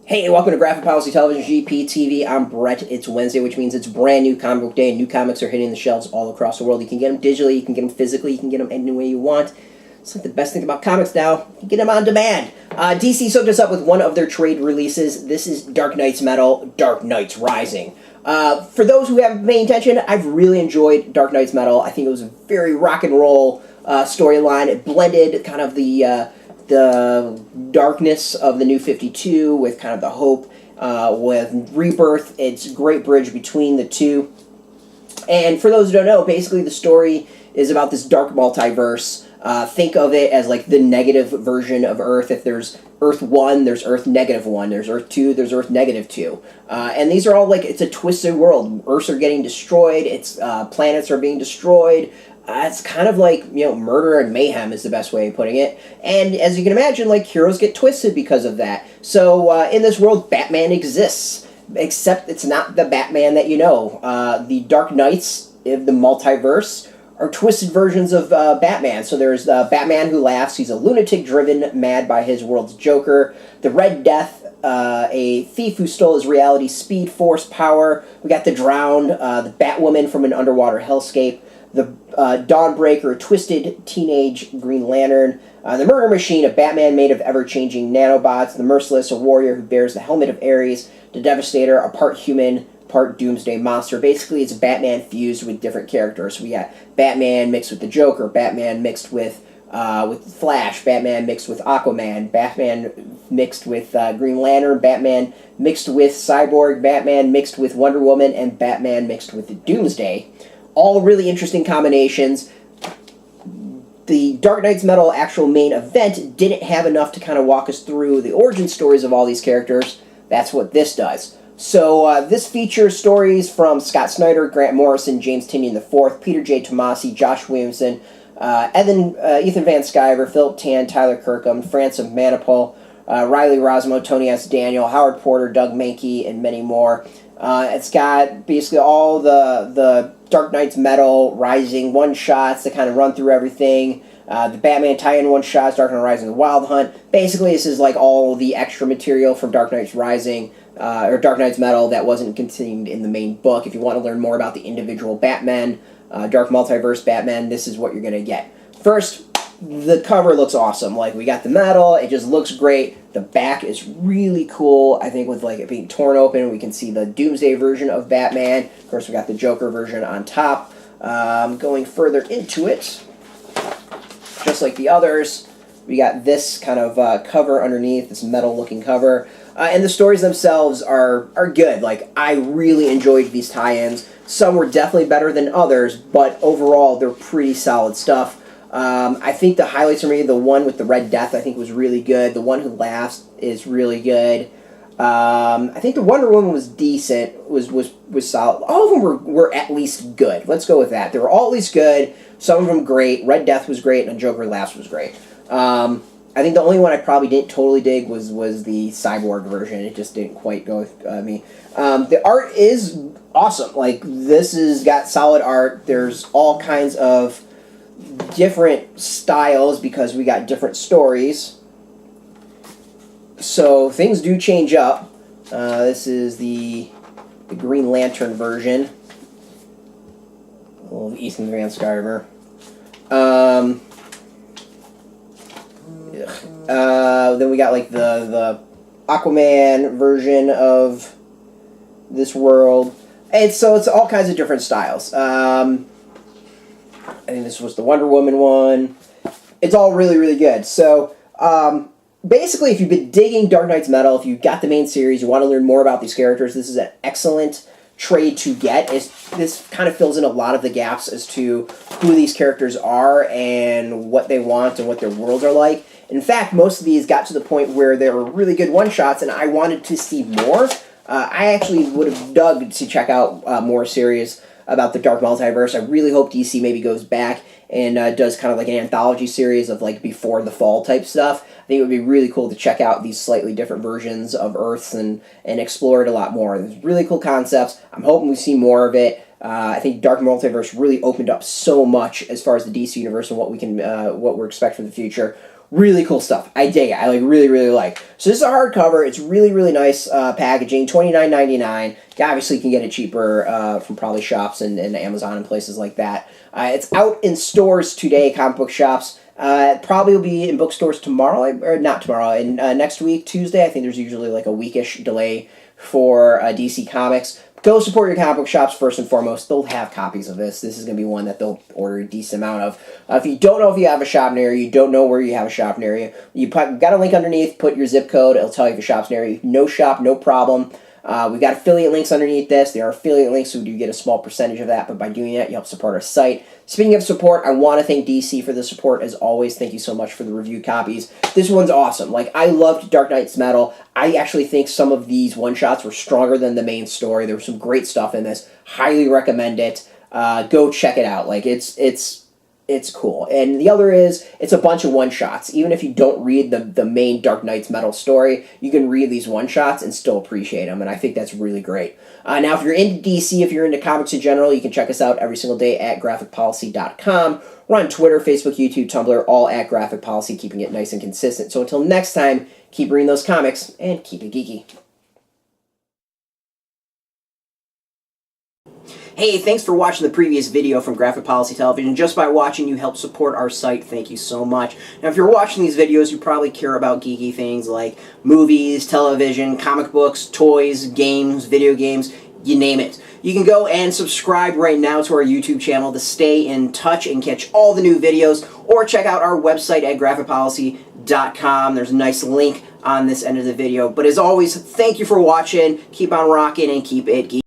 Hey, welcome to Graphic Policy Television, GPTV. I'm Brett. It's Wednesday, which means it's brand new comic book day, and new comics are hitting the shelves all across the world. You can get them digitally, you can get them physically, you can get them any way you want. It's like the best thing about comics now. You can get them on demand. DC hooked us up with one of their trade releases. This is Dark Knight's Metal, Dark Knight's Rising. For those who haven't paid attention, I've really enjoyed Dark Knight's Metal. I think it was a very rock and roll storyline. It blended kind of the darkness of the New 52 with kind of the hope with Rebirth. It's a great bridge between the two. And for those who don't know, basically the story is about this dark multiverse. Think of it as like the negative version of Earth. If there's Earth 1, there's Earth -1. There's Earth 2, there's Earth -2. And these are all like, it's a twisted world. Earths are getting destroyed. It's planets are being destroyed. It's kind of like, you know, murder and mayhem is the best way of putting it. And as you can imagine, like, heroes get twisted because of that. So in this world, Batman exists. Except it's not the Batman that you know. The Dark Knights of the multiverse are twisted versions of Batman. So there's Batman who laughs. He's a lunatic driven mad by his world's Joker. The Red Death, a thief who stole his reality, speed, force, power. We got the Drowned, the Batwoman from an underwater hellscape. The Dawnbreaker, a twisted teenage Green Lantern. The Murder Machine, a Batman made of ever-changing nanobots. The Merciless, a warrior who bears the helmet of Ares. The Devastator, a part human, part doomsday monster. Basically, it's Batman fused with different characters. We got Batman mixed with the Joker, Batman mixed with Flash, Batman mixed with Aquaman, Batman mixed with Green Lantern, Batman mixed with Cyborg, Batman mixed with Wonder Woman, and Batman mixed with Doomsday. All really interesting combinations. The Dark Knight's Metal actual main event didn't have enough to kind of walk us through the origin stories of all these characters. That's what this does. So this features stories from Scott Snyder, Grant Morrison, James Tynion IV, Peter J. Tomasi, Josh Williamson, Ethan Van Sciver, Philip Tan, Tyler Kirkham, France of Manapul, Riley Rossmo, Tony S. Daniel, Howard Porter, Doug Mahnke, and many more. It's got basically all the Dark Knight's Metal Rising one-shots that kind of run through everything. The Batman tie-in one-shots, Dark Knight Rising, the Wild Hunt. Basically, this is like all the extra material from Dark Knight's Rising, or Dark Knight's Metal that wasn't contained in the main book. If you want to learn more about the individual Batman, Dark Multiverse Batman, this is what you're going to get. First, the cover looks awesome. Like, we got the metal, it just looks great. The back is really cool. I think with like it being torn open, we can see the Doomsday version of Batman. Of course, we got the Joker version on top. Going further into it, just like the others, we got this kind of cover underneath, this metal-looking cover. And the stories themselves are good. Like, I really enjoyed these tie-ins. Some were definitely better than others, but overall, they're pretty solid stuff. I think the highlights for me, the one with the Red Death, I think was really good. The one who laughs is really good. I think the Wonder Woman was decent, was solid. All of them were at least good. Let's go with that. They were all at least good. Some of them great. Red Death was great, and Joker Laughs was great. I think the only one I probably didn't totally dig was the Cyborg version. It just didn't quite go with me. The art is awesome. Like, this has got solid art. There's all kinds of different styles because we got different stories. So things do change up. This is the Green Lantern version. Little Ethan Van Sciver. Then we got like the Aquaman version of this world. And so it's all kinds of different styles. I think this was the Wonder Woman one. It's all really, really good. So, basically, if you've been digging Dark Knight's Metal, if you've got the main series, you want to learn more about these characters, this is an excellent trade to get. This kind of fills in a lot of the gaps as to who these characters are and what they want and what their worlds are like. In fact, most of these got to the point where they were really good one-shots, and I wanted to see more. I actually would have dug to check out more series about the Dark Multiverse. I really hope DC maybe goes back and does kind of like an anthology series of like Before the Fall type stuff. I think it would be really cool to check out these slightly different versions of Earths and explore it a lot more. There's really cool concepts. I'm hoping we see more of it. I think Dark Multiverse really opened up so much as far as the DC universe and what we can, what we're expecting for the future. Really cool stuff. I dig it. I really, really like. So this is a hardcover. It's really, really nice packaging. $29.99. You obviously can get it cheaper from probably shops and Amazon and places like that. It's out in stores today, comic book shops. Probably will be in bookstores tomorrow, or not tomorrow, and next week, Tuesday. I think there's usually like a weekish delay for DC Comics. Go support your comic book shops first and foremost. They'll have copies of this. This is going to be one that they'll order a decent amount of. If you don't know if you have a shop near you, don't know where you have a shop near you, you've got a link underneath. Put your zip code. It'll tell you if your shop's near you. No shop, no problem. We've got affiliate links underneath this. There are affiliate links, so we do get a small percentage of that, but by doing that, you help support our site. Speaking of support, I want to thank DC for the support, as always. Thank you so much for the review copies. This one's awesome. Like, I loved Dark Knight's Metal. I actually think some of these one-shots were stronger than the main story. There was some great stuff in this. Highly recommend it. Go check it out. Like, it's cool. And the other is, it's a bunch of one-shots. Even if you don't read the main Dark Knight's Metal story, you can read these one-shots and still appreciate them, and I think that's really great. Now, if you're into DC, if you're into comics in general, you can check us out every single day at graphicpolicy.com. We're on Twitter, Facebook, YouTube, Tumblr, all at Graphic Policy, keeping it nice and consistent. So until next time, keep reading those comics, and keep it geeky. Hey, thanks for watching the previous video from Graphic Policy Television. Just by watching, you help support our site. Thank you so much. Now, if you're watching these videos, you probably care about geeky things like movies, television, comic books, toys, games, video games, you name it. You can go and subscribe right now to our YouTube channel to stay in touch and catch all the new videos, or check out our website at graphicpolicy.com. There's a nice link on this end of the video. But as always, thank you for watching. Keep on rocking and keep it geeky.